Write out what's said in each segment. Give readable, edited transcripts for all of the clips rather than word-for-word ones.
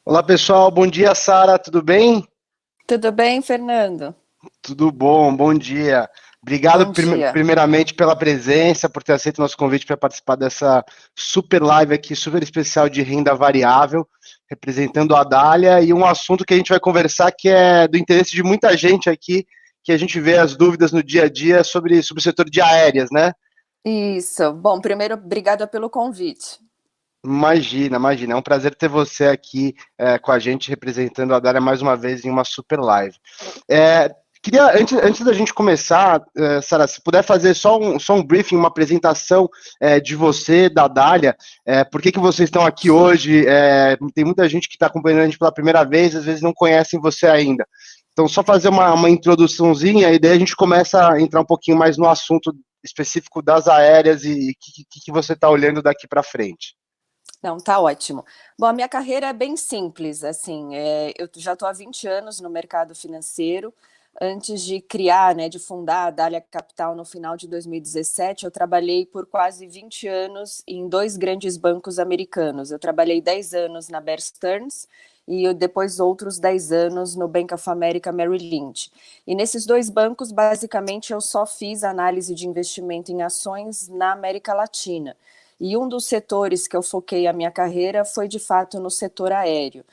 Olá pessoal, bom dia Sara, tudo bem? Tudo bem, Fernando? Tudo bom, bom dia. Obrigado Bom dia. primeiramente pela presença, por ter aceito o nosso convite para participar dessa super live aqui, super especial de renda variável, representando a Dália, e um assunto que a gente vai conversar que é do interesse de muita gente aqui, que a gente vê as dúvidas no dia a dia sobre o setor de aéreas, né? Isso. Bom, primeiro, obrigada pelo convite. Imagina, imagina, é um prazer ter você aqui com a gente, representando a Dália mais uma vez em uma super live. Queria, antes da gente começar, Sara, se puder fazer só um briefing, uma apresentação de você, da Dália, por que vocês estão aqui hoje? Tem muita gente que está acompanhando a gente pela primeira vez, às vezes não conhecem você ainda. Então, só fazer uma introduçãozinha e daí a gente começa a entrar um pouquinho mais no assunto específico das aéreas e o que você está olhando daqui para frente. Não, tá ótimo. Bom, a minha carreira é bem simples, assim, eu já estou há 20 anos no mercado financeiro. Antes de criar, né, de fundar a Dália Capital no final de 2017, eu trabalhei por quase 20 anos em dois grandes bancos americanos. Eu trabalhei 10 anos na Bear Stearns e depois outros 10 anos no Bank of America Merrill Lynch. E nesses dois bancos, basicamente, eu só fiz análise de investimento em ações na América Latina. E um dos setores que eu foquei a minha carreira foi, de fato, no setor aéreo.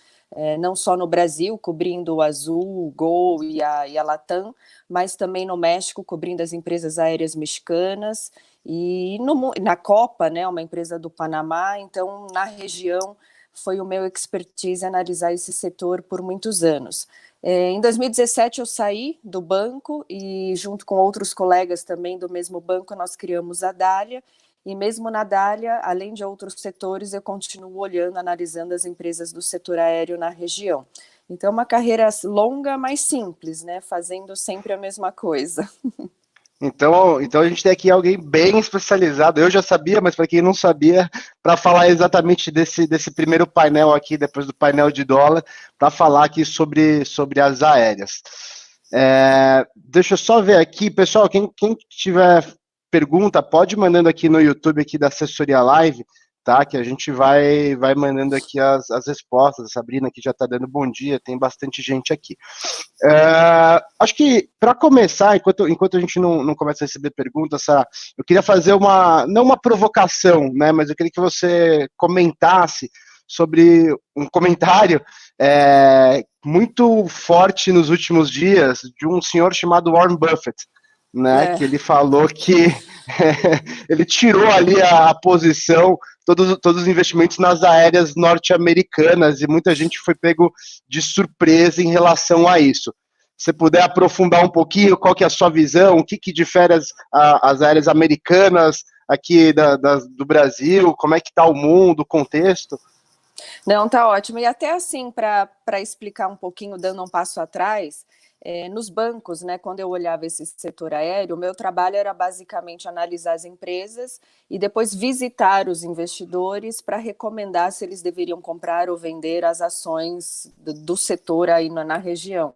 Não só no Brasil, cobrindo o Azul, o Gol e a Latam, mas também no México, cobrindo as empresas aéreas mexicanas, e na Copa, né, uma empresa do Panamá. Então, na região, foi o meu expertise analisar esse setor por muitos anos. Em 2017, eu saí do banco e, junto com outros colegas também do mesmo banco, nós criamos a Dália. E mesmo na Dália, além de outros setores, eu continuo olhando, analisando as empresas do setor aéreo na região. Então, uma carreira longa, mas simples, né? Fazendo sempre a mesma coisa. Então a gente tem aqui alguém bem especializado. Eu já sabia, mas para quem não sabia, para falar exatamente desse primeiro painel aqui, depois do painel de dólar, para falar aqui sobre as aéreas. Deixa eu só ver aqui, pessoal, quem tiver pergunta, pode ir mandando aqui no YouTube aqui da Assessoria Live, tá? Que a gente vai mandando aqui as respostas. A Sabrina aqui já está dando bom dia, tem bastante gente aqui. Acho que, para começar, enquanto a gente não começa a receber perguntas, Sarah, eu queria fazer não uma provocação, né, mas eu queria que você comentasse sobre um comentário muito forte nos últimos dias de um senhor chamado Warren Buffett, né, É. que ele falou que ele tirou ali a posição, todos os investimentos nas aéreas norte-americanas, e muita gente foi pego de surpresa em relação a isso. Se você puder aprofundar um pouquinho, qual que é a sua visão, o que difere as aéreas americanas aqui do Brasil, como é que está o mundo, o contexto? Não, tá ótimo. E até assim, para explicar um pouquinho, dando um passo atrás, nos bancos, né, quando eu olhava esse setor aéreo, o meu trabalho era basicamente analisar as empresas e depois visitar os investidores para recomendar se eles deveriam comprar ou vender as ações do setor aí na região.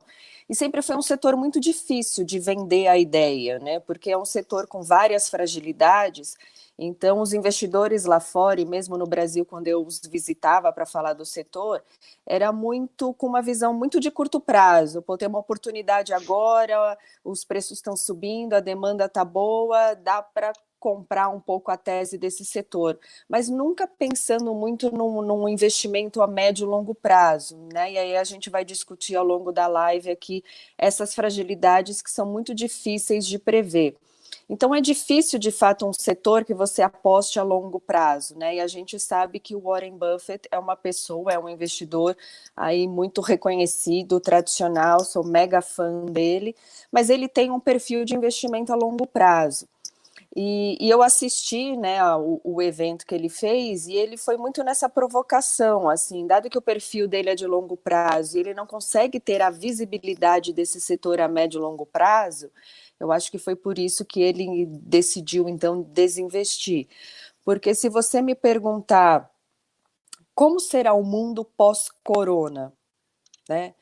E sempre foi um setor muito difícil de vender a ideia, né, porque é um setor com várias fragilidades. Então, os investidores lá fora, e mesmo no Brasil, quando eu os visitava para falar do setor, era muito com uma visão muito de curto prazo. Pô, tem uma oportunidade agora, os preços estão subindo, a demanda está boa, dá para comprar um pouco a tese desse setor, mas nunca pensando muito num investimento a médio e longo prazo, né? E aí a gente vai discutir ao longo da live aqui essas fragilidades que são muito difíceis de prever. Então é difícil, de fato, um setor que você aposte a longo prazo, né? E a gente sabe que o Warren Buffett é uma pessoa, é um investidor aí muito reconhecido, tradicional, sou mega fã dele, mas ele tem um perfil de investimento a longo prazo. E eu assisti, né, o evento que ele fez, e ele foi muito nessa provocação, assim, dado que o perfil dele é de longo prazo e ele não consegue ter a visibilidade desse setor a médio e longo prazo, eu acho que foi por isso que ele decidiu, então, desinvestir. Porque se você me perguntar como será o mundo pós-corona, né?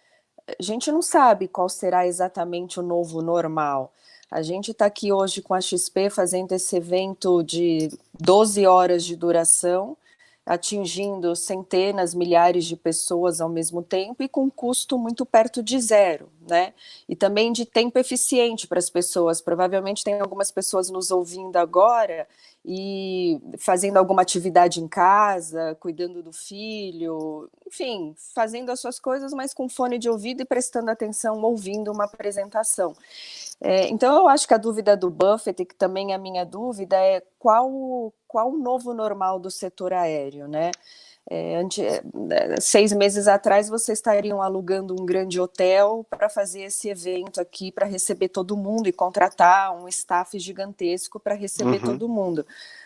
A gente não sabe qual será exatamente o novo normal. A gente está aqui hoje com a XP fazendo esse evento de 12 horas de duração, atingindo centenas, milhares de pessoas ao mesmo tempo e com custo muito perto de zero, né? E também de tempo eficiente para as pessoas. Provavelmente tem algumas pessoas nos ouvindo agora e fazendo alguma atividade em casa, cuidando do filho, enfim, fazendo as suas coisas, mas com fone de ouvido e prestando atenção, ouvindo uma apresentação. Então, eu acho que a dúvida do Buffett, e que também é a minha dúvida, é qual o novo normal do setor aéreo, né? 6 meses atrás, vocês estariam alugando um grande hotel para fazer esse evento aqui, para receber todo mundo e contratar um staff gigantesco para receber todo mundo.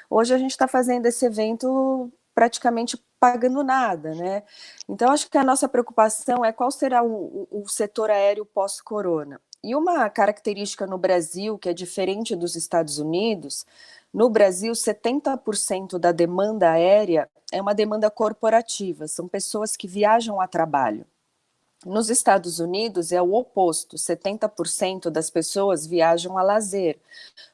Hoje a gente está fazendo esse evento praticamente pagando nada, né? Então, acho que a nossa preocupação é qual será o setor aéreo pós-corona. E uma característica no Brasil, que é diferente dos Estados Unidos, no Brasil, 70% da demanda aérea é uma demanda corporativa, são pessoas que viajam a trabalho. Nos Estados Unidos é o oposto, 70% das pessoas viajam a lazer,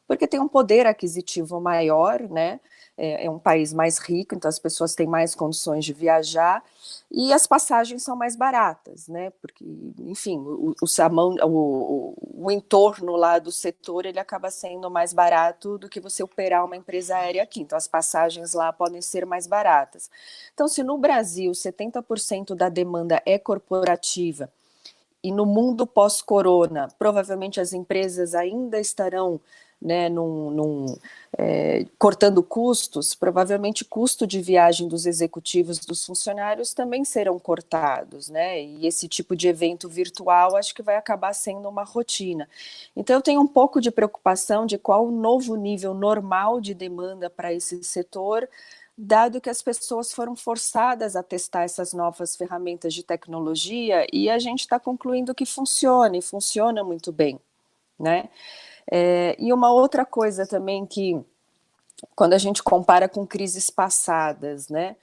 porque tem um poder aquisitivo maior, né? É um país mais rico, então as pessoas têm mais condições de viajar e as passagens são mais baratas, né? Porque, enfim, o entorno lá do setor ele acaba sendo mais barato do que você operar uma empresa aérea aqui. Então as passagens lá podem ser mais baratas. Então, se no Brasil 70% da demanda é corporativa e no mundo pós-corona, provavelmente as empresas ainda estarão, né, cortando custos, provavelmente custo de viagem dos executivos, dos funcionários também serão cortados, né, e esse tipo de evento virtual acho que vai acabar sendo uma rotina. Então eu tenho um pouco de preocupação de qual o novo nível normal de demanda para esse setor, dado que as pessoas foram forçadas a testar essas novas ferramentas de tecnologia e a gente está concluindo que funciona, e funciona muito bem, né? E uma outra coisa também que, quando a gente compara com crises passadas, né?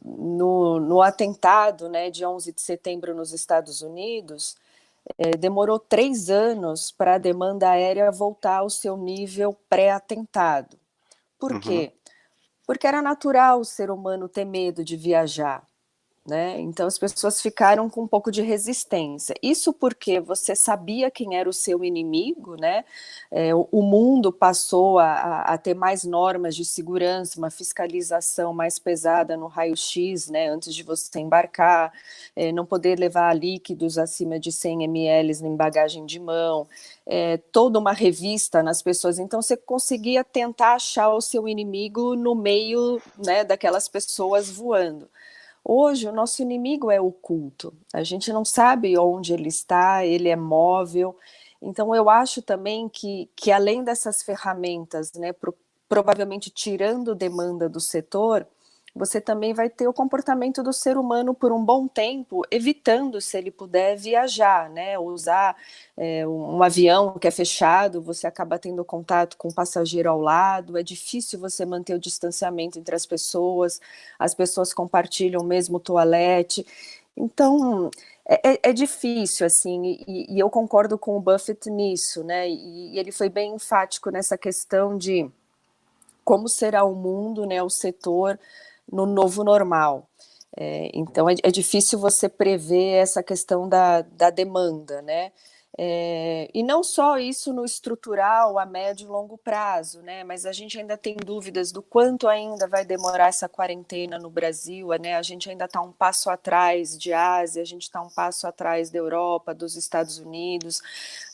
No atentado, né, de 11 de setembro nos Estados Unidos, demorou 3 anos para a demanda aérea voltar ao seu nível pré-atentado. Por quê? Porque era natural o ser humano ter medo de viajar, né? Então as pessoas ficaram com um pouco de resistência. Isso porque você sabia quem era o seu inimigo, né? O mundo passou a ter mais normas de segurança, uma fiscalização mais pesada no raio-x, né? Antes de você embarcar, não poder levar líquidos acima de 100 ml em bagagem de mão, toda uma revista nas pessoas. Então você conseguia tentar achar o seu inimigo no meio, né, daquelas pessoas voando. Hoje, o nosso inimigo é oculto, a gente não sabe onde ele está, ele é móvel. Então, eu acho também que além dessas ferramentas, né, provavelmente tirando demanda do setor, você também vai ter o comportamento do ser humano por um bom tempo, evitando, se ele puder, viajar, né? Usar um avião que é fechado, você acaba tendo contato com o passageiro ao lado, é difícil você manter o distanciamento entre as pessoas compartilham o mesmo toalete. Então, é difícil, assim, e eu concordo com o Buffett nisso, né? E ele foi bem enfático nessa questão de como será o mundo, né, o setor no novo normal. Então, é difícil você prever essa questão da demanda, né? E não só isso no estrutural a médio e longo prazo, né? Mas a gente ainda tem dúvidas do quanto ainda vai demorar essa quarentena no Brasil, né? A gente ainda está um passo atrás de Ásia, a gente está um passo atrás da Europa, dos Estados Unidos.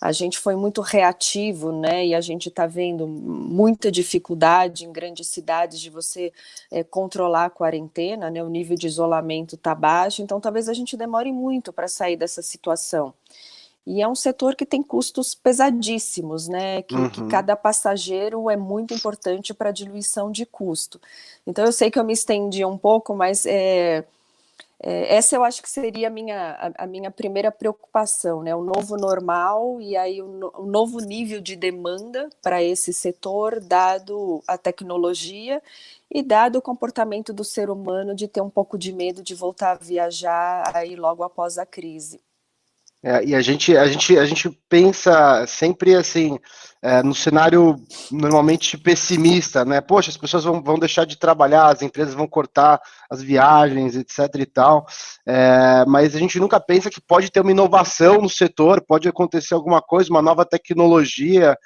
A gente foi muito reativo, né? E a gente está vendo muita dificuldade em grandes cidades de você controlar a quarentena, né? O nível de isolamento está baixo, então talvez a gente demore muito para sair dessa situação. E é um setor que tem custos pesadíssimos, né? Que cada passageiro é muito importante para a diluição de custo. Então eu sei que eu me estendi um pouco, mas essa eu acho que seria a minha primeira preocupação, né? O novo normal e aí o novo nível de demanda para esse setor, dado a tecnologia e dado o comportamento do ser humano de ter um pouco de medo de voltar a viajar aí logo após a crise. E a gente pensa sempre assim, no cenário normalmente pessimista, né? Poxa, as pessoas vão deixar de trabalhar, as empresas vão cortar as viagens, etc e tal. Mas a gente nunca pensa que pode ter uma inovação no setor, pode acontecer alguma coisa, uma nova tecnologia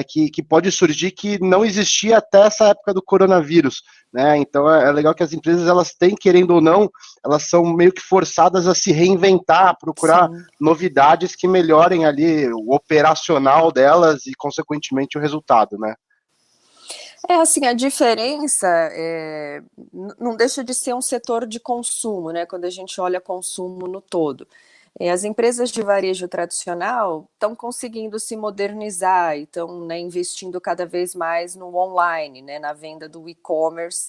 que pode surgir que não existia até essa época do coronavírus, né? Então é legal que as empresas elas têm, querendo ou não, elas são meio que forçadas a se reinventar, a procurar Sim. novidades que melhorem ali o operacional delas e, consequentemente, o resultado, né? Assim, a diferença não deixa de ser um setor de consumo, né? Quando a gente olha consumo no todo. As empresas de varejo tradicional estão conseguindo se modernizar e estão, né, investindo cada vez mais no online, né, na venda do e-commerce,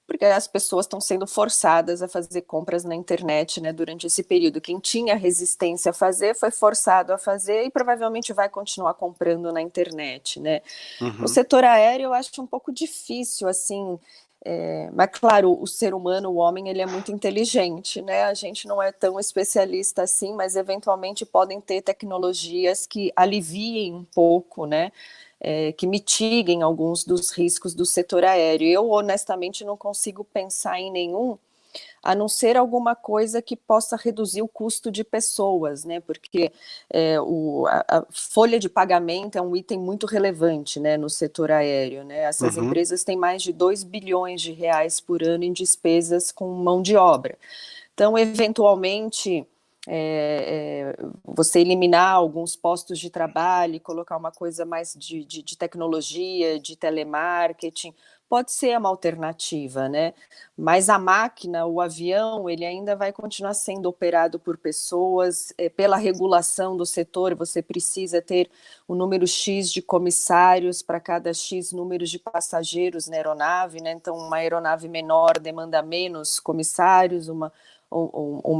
porque as pessoas estão sendo forçadas a fazer compras na internet, né, durante esse período. Quem tinha resistência a fazer foi forçado a fazer e provavelmente vai continuar comprando na internet, né? O Uhum. setor aéreo eu acho um pouco difícil, assim, mas claro, o ser humano, o homem, ele é muito inteligente, né? A gente não é tão especialista assim, mas eventualmente podem ter tecnologias que aliviem um pouco, né? Que mitiguem alguns dos riscos do setor aéreo. Eu, honestamente, não consigo pensar em nenhum, a não ser alguma coisa que possa reduzir o custo de pessoas, né? Porque a folha de pagamento é um item muito relevante, né, no setor aéreo, né? Essas Uhum. empresas têm mais de 2 bilhões de reais por ano em despesas com mão de obra. Então, eventualmente, você eliminar alguns postos de trabalho e colocar uma coisa mais de tecnologia, de telemarketing, pode ser uma alternativa, né? Mas a máquina, o avião, ele ainda vai continuar sendo operado por pessoas, pela regulação do setor, você precisa ter o número X de comissários para cada X números de passageiros na aeronave, né? Então, uma aeronave menor demanda menos comissários, uma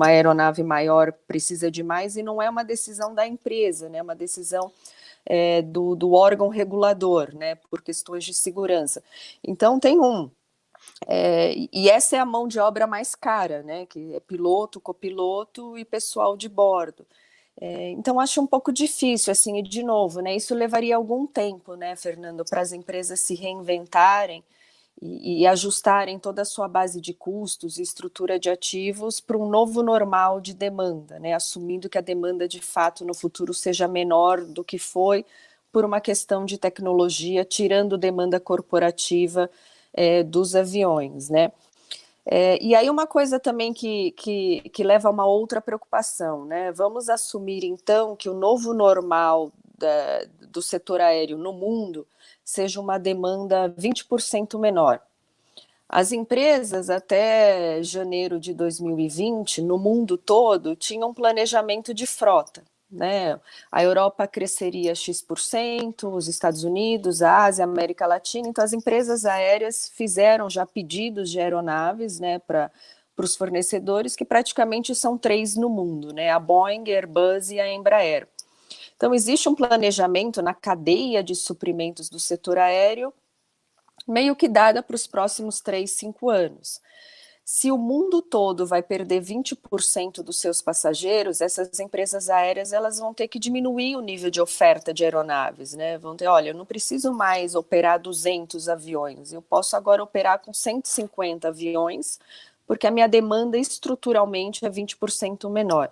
aeronave maior precisa de mais, e não é uma decisão da empresa, né? É uma decisão do órgão regulador, né? Por questões de segurança. Então, e essa é a mão de obra mais cara, né? Que é piloto, copiloto e pessoal de bordo. Então, acho um pouco difícil, assim, e de novo, né? Isso levaria algum tempo, né, Fernando, para as empresas se reinventarem e ajustarem toda a sua base de custos e estrutura de ativos para um novo normal de demanda, né? Assumindo que a demanda de fato no futuro seja menor do que foi por uma questão de tecnologia, tirando demanda corporativa dos aviões, né? E aí uma coisa também que leva a uma outra preocupação, né? Vamos assumir então que o novo normal do setor aéreo no mundo seja uma demanda 20% menor. As empresas, até janeiro de 2020, no mundo todo, tinham um planejamento de frota, né? A Europa cresceria X%, os Estados Unidos, a Ásia, a América Latina. Então, as empresas aéreas fizeram já pedidos de aeronaves, né, para os fornecedores, que praticamente são 3 no mundo, né? A Boeing, a Airbus e a Embraer. Então, existe um planejamento na cadeia de suprimentos do setor aéreo meio que dada para os próximos 3, 5 anos. Se o mundo todo vai perder 20% dos seus passageiros, essas empresas aéreas elas vão ter que diminuir o nível de oferta de aeronaves, né? Vão ter, olha, eu não preciso mais operar 200 aviões, eu posso agora operar com 150 aviões, porque a minha demanda estruturalmente é 20% menor.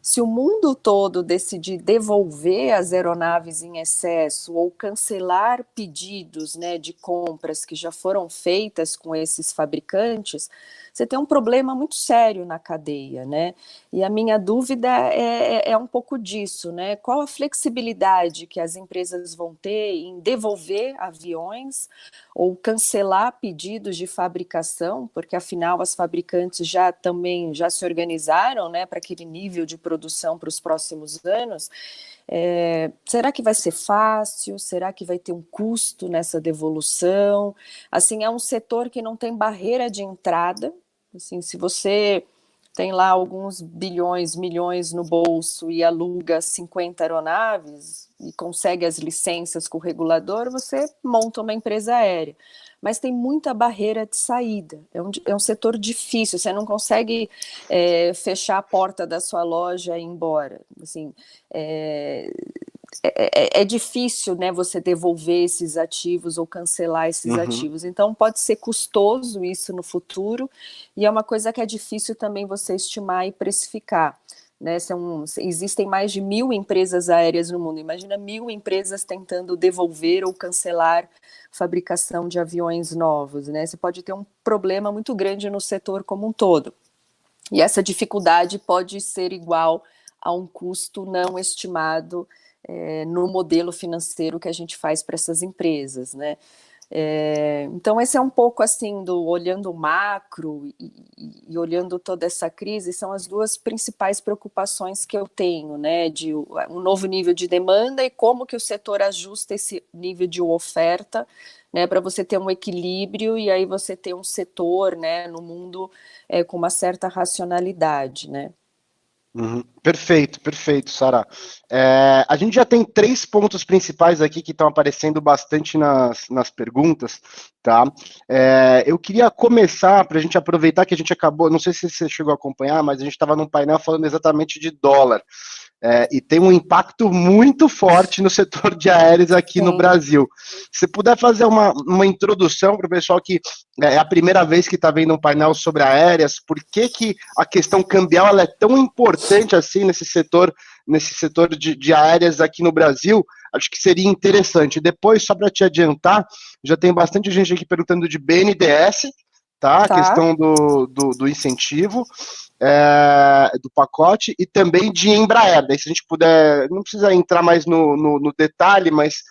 Se o mundo todo decidir devolver as aeronaves em excesso ou cancelar pedidos, né, de compras que já foram feitas com esses fabricantes, você tem um problema muito sério na cadeia, né? E a minha dúvida é um pouco disso, né? Qual a flexibilidade que as empresas vão ter em devolver aviões ou cancelar pedidos de fabricação, porque afinal as fabricantes já se organizaram, né, para aquele nível de produção para os próximos anos. Será que vai ser fácil? Será que vai ter um custo nessa devolução? Assim, é um setor que não tem barreira de entrada. Assim, se você tem lá alguns bilhões, milhões no bolso e aluga 50 aeronaves e consegue as licenças com o regulador, você monta uma empresa aérea. mas tem muita barreira de saída. É um setor difícil, você não consegue fechar a porta da sua loja e ir embora. Assim, é difícil, né, você devolver esses ativos ou cancelar esses ativos. Então, pode ser custoso isso no futuro, e é uma coisa que é difícil também você estimar e precificar. Né, existem mais de 1.000 empresas aéreas no mundo. Imagina 1.000 empresas tentando devolver ou cancelar fabricação de aviões novos. Né? Você pode ter um problema muito grande no setor como um todo. E essa dificuldade pode ser igual a um custo não estimado no modelo financeiro que a gente faz para essas empresas, né? Então esse é um pouco assim olhando o macro e olhando toda essa crise, são as duas principais preocupações que eu tenho, né, de um novo nível de demanda e como que o setor ajusta esse nível de oferta, né, para você ter um equilíbrio e aí você ter um setor, né, no mundo com uma certa racionalidade, né. Perfeito, perfeito, Sara. A gente já tem 3 pontos principais aqui que estão aparecendo bastante nas perguntas, tá? Eu queria começar, para a gente aproveitar que a gente acabou, não sei se você chegou a acompanhar, mas a gente estava num painel falando exatamente de dólar. E tem um impacto muito forte no setor de aéreos aqui no Brasil. Se puder fazer uma introdução para o pessoal que é a primeira vez que está vendo um painel sobre aéreas, por que a questão cambial ela é tão importante assim nesse setor de aéreas aqui no Brasil, acho que seria interessante. Depois, só para te adiantar, já tem bastante gente aqui perguntando de BNDES, tá? A questão do incentivo, do pacote, e também de Embraer. Daí, se a gente puder, não precisa entrar mais no detalhe, mas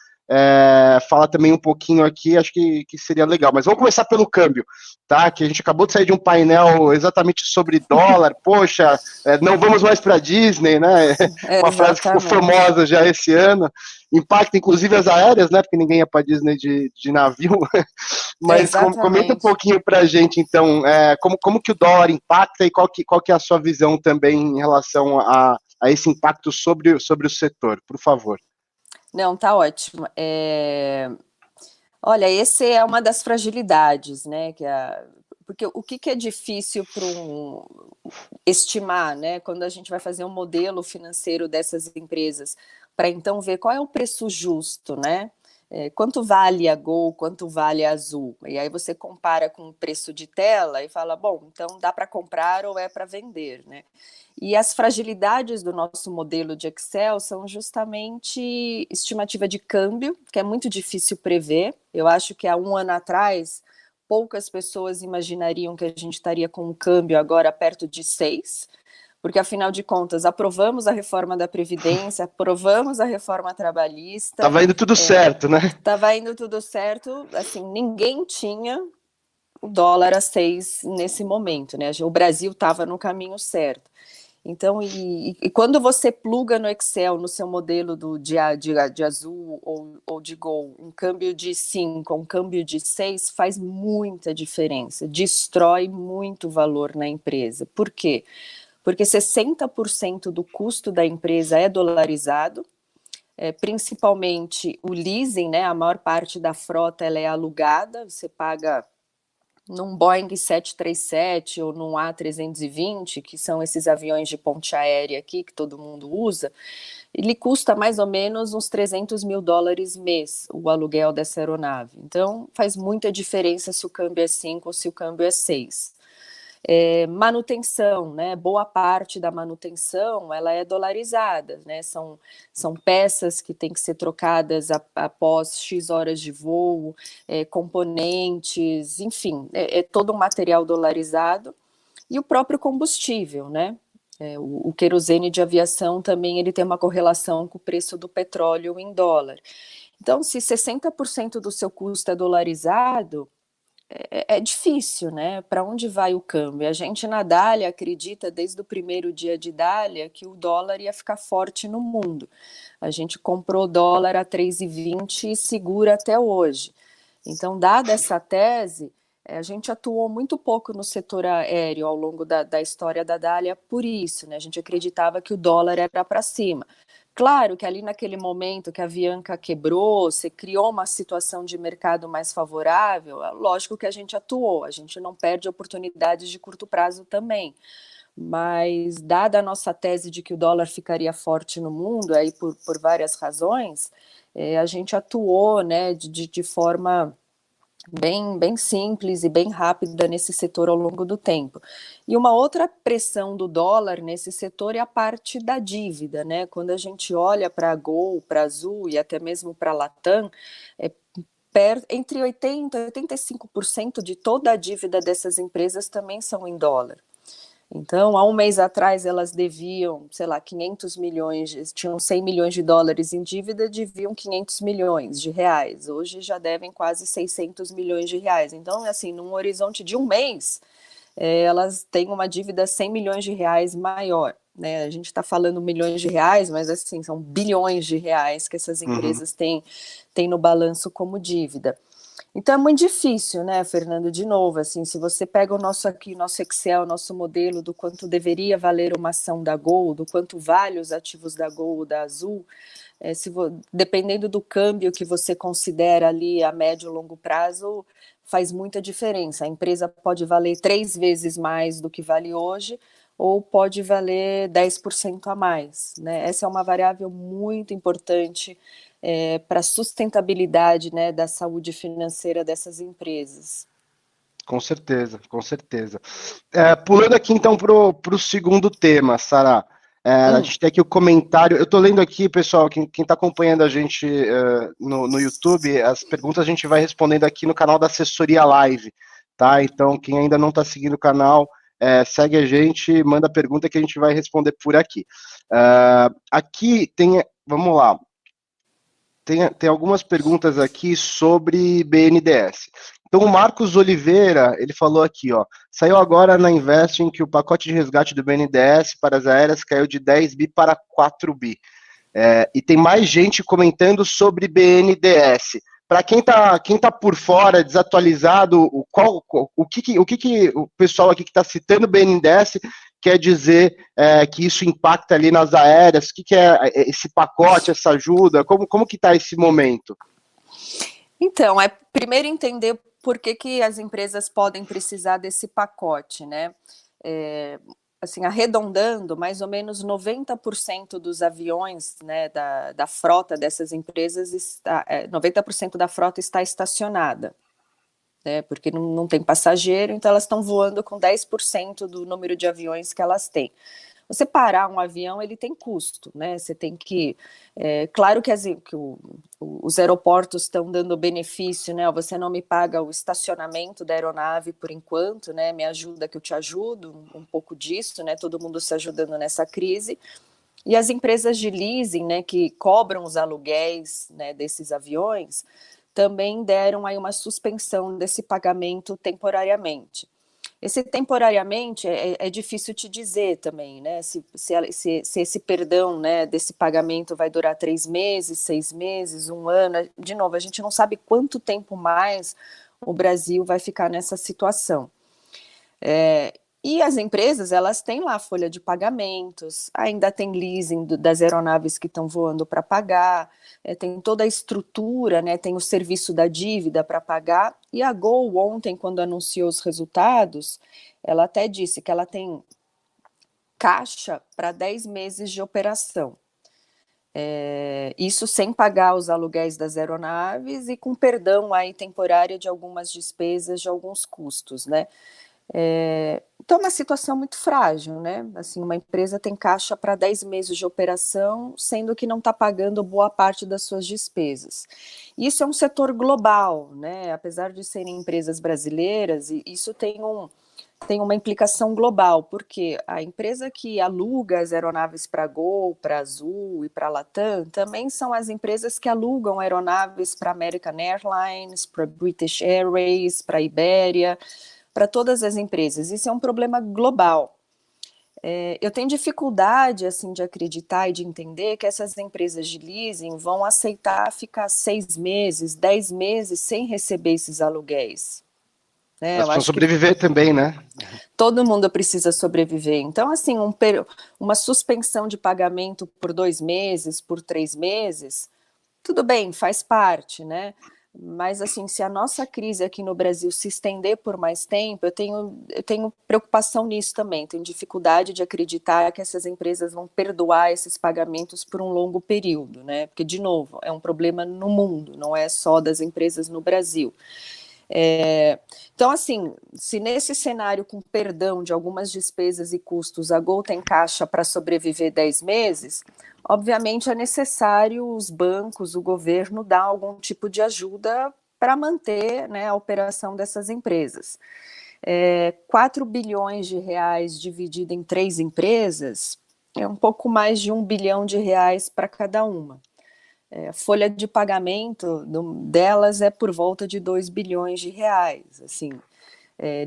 fala também um pouquinho aqui, acho que seria legal. Mas vamos começar pelo câmbio, tá? Que a gente acabou de sair de um painel exatamente sobre dólar. Poxa, não vamos mais para Disney, né? Uma frase que ficou famosa já esse ano. Impacta inclusive as aéreas, né? Porque ninguém ia para Disney de navio. Mas comenta um pouquinho para a gente, então, como que o dólar impacta e qual que é a sua visão também em relação a esse impacto sobre o setor, por favor. Não, tá ótimo. Olha, esse é uma das fragilidades, né? Porque o que é difícil para estimar, né? Quando a gente vai fazer um modelo financeiro dessas empresas, para então ver qual é o preço justo, né? Quanto vale a Gol, quanto vale a Azul? E aí você compara com o preço de tela e fala, bom, então dá para comprar ou é para vender, né? E as fragilidades do nosso modelo de Excel são justamente estimativa de câmbio, que é muito difícil prever. Eu acho que há um ano atrás, poucas pessoas imaginariam que a gente estaria com um câmbio agora perto de 6, porque, afinal de contas, aprovamos a reforma da Previdência, aprovamos a reforma trabalhista. Estava indo tudo certo, né? Estava indo tudo certo, assim, ninguém tinha o dólar a 6 nesse momento, né? O Brasil estava no caminho certo. Então, e quando você pluga no Excel, no seu modelo de Azul ou de Gol, um câmbio de 5, um câmbio de 6, faz muita diferença, destrói muito valor na empresa. Por quê? Porque 60% do custo da empresa é dolarizado, principalmente o leasing, né? A maior parte da frota ela é alugada, você paga num Boeing 737 ou num A320, que são esses aviões de ponte aérea aqui que todo mundo usa, ele custa mais ou menos uns $300 mil mês, o aluguel dessa aeronave. Então, faz muita diferença se o câmbio é 5 ou se o câmbio é 6. Manutenção, né? Boa parte da manutenção ela é dolarizada, né? São peças que têm que ser trocadas após X horas de voo, componentes, enfim, é todo um material dolarizado. E o próprio combustível, né? O querosene de aviação também ele tem uma correlação com o preço do petróleo em dólar. Então, se 60% do seu custo é dolarizado, é difícil, né? Para onde vai o câmbio? A gente na Dália acredita desde o primeiro dia de Dália que o dólar ia ficar forte no mundo. A gente comprou dólar a 3,20 e segura até hoje. Então, dada essa tese, a gente atuou muito pouco no setor aéreo ao longo da história da Dália por isso, né? A gente acreditava que o dólar era para cima. Claro que ali naquele momento que a Avianca quebrou, você criou uma situação de mercado mais favorável, é lógico que a gente atuou, a gente não perde oportunidades de curto prazo também. Mas, dada a nossa tese de que o dólar ficaria forte no mundo, aí por várias razões, a gente atuou, né, de forma bem simples e bem rápida nesse setor ao longo do tempo. E uma outra pressão do dólar nesse setor é a parte da dívida, né? Quando a gente olha para a Gol, para a Azul e até mesmo para a Latam, entre 80% e 85% de toda a dívida dessas empresas também são em dólar. Então, há um mês atrás, elas deviam, sei lá, 500 milhões, tinham 100 milhões de dólares em dívida, deviam 500 milhões de reais. Hoje já devem quase 600 milhões de reais. Então, assim, num horizonte de um mês, elas têm uma dívida 100 milhões de reais maior. Né? A gente está falando milhões de reais, mas assim, são bilhões de reais que essas empresas têm no balanço como dívida. Então é muito difícil, né, Fernando, de novo, assim, se você pega o nosso Excel, nosso modelo do quanto deveria valer uma ação da Gol, do quanto vale os ativos da Gol ou da Azul, dependendo do câmbio que você considera ali a médio e longo prazo, faz muita diferença. A empresa pode valer 3 vezes mais do que vale hoje, ou pode valer 10% a mais, né? Essa é uma variável muito importante para a sustentabilidade, né, da saúde financeira dessas empresas. Com certeza, com certeza. Pulando aqui então para o segundo tema, Sara. A gente tem aqui o comentário. Eu estou lendo aqui, pessoal, quem está acompanhando a gente no YouTube, as perguntas a gente vai respondendo aqui no canal da Assessoria Live, tá? Então, quem ainda não está seguindo o canal, segue a gente, manda pergunta que a gente vai responder por aqui. Aqui tem, vamos lá. Tem algumas perguntas aqui sobre BNDES. Então, o Marcos Oliveira, ele falou aqui, ó, saiu agora na Investing que o pacote de resgate do BNDES para as aéreas caiu de 10 bi para 4 bi. E tem mais gente comentando sobre BNDES. Para quem tá por fora, desatualizado, o que o pessoal aqui que está citando o BNDES quer dizer que isso impacta ali nas aéreas? O que é esse pacote, essa ajuda? Como que está esse momento? Então, primeiro entender por que as empresas podem precisar desse pacote, né? Assim, arredondando, mais ou menos 90% dos aviões, né, da frota dessas empresas, 90% da frota está estacionada, né, porque não tem passageiro, então elas estão voando com 10% do número de aviões que elas têm. Você parar um avião, ele tem custo, né? Você tem que... claro que os aeroportos estão dando benefício, né? Você não me paga o estacionamento da aeronave por enquanto, né? Me ajuda que eu te ajudo, um pouco disso, né? Todo mundo se ajudando nessa crise. E as empresas de leasing, né, que cobram os aluguéis, né, desses aviões, também deram aí uma suspensão desse pagamento temporariamente. Esse temporariamente é difícil te dizer também, né? Se esse perdão, né, desse pagamento vai durar 3 meses, 6 meses, 1 ano. De novo, a gente não sabe quanto tempo mais o Brasil vai ficar nessa situação. E as empresas, elas têm lá a folha de pagamentos, ainda tem leasing das aeronaves que estão voando para pagar, tem toda a estrutura, né, tem o serviço da dívida para pagar, e a Gol ontem, quando anunciou os resultados, ela até disse que ela tem caixa para 10 meses de operação. Isso sem pagar os aluguéis das aeronaves e com perdão aí temporária de algumas despesas, de alguns custos, né? Então é uma situação muito frágil, né? Assim, uma empresa tem caixa para 10 meses de operação, sendo que não está pagando boa parte das suas despesas. Isso é um setor global, né? Apesar de serem empresas brasileiras, isso tem uma implicação global, porque a empresa que aluga as aeronaves para a Gol, para a Azul e para a Latam também são as empresas que alugam aeronaves para a American Airlines, para British Airways, para a Iberia, para todas as empresas. Isso é um problema global. Eu tenho dificuldade assim, de acreditar e de entender que essas empresas de leasing vão aceitar ficar 6 meses, 10 meses sem receber esses aluguéis. Elas precisam sobreviver também, né? todo mundo precisa sobreviver. Então, assim, uma suspensão de pagamento por 2 meses, por 3 meses, tudo bem, faz parte, né? Mas, assim, se a nossa crise aqui no Brasil se estender por mais tempo, eu tenho preocupação nisso também, tenho dificuldade de acreditar que essas empresas vão perdoar esses pagamentos por um longo período, né? Porque, de novo, é um problema no mundo, não é só das empresas no Brasil. Então, assim, se nesse cenário com perdão de algumas despesas e custos, a Gol tem caixa para sobreviver 10 meses, obviamente é necessário os bancos, o governo dar algum tipo de ajuda para manter, né, a operação dessas empresas. 4 bilhões de reais dividido em 3 empresas é um pouco mais de 1 bilhão de reais para cada uma. A folha de pagamento delas é por volta de 2 bilhões de reais, assim,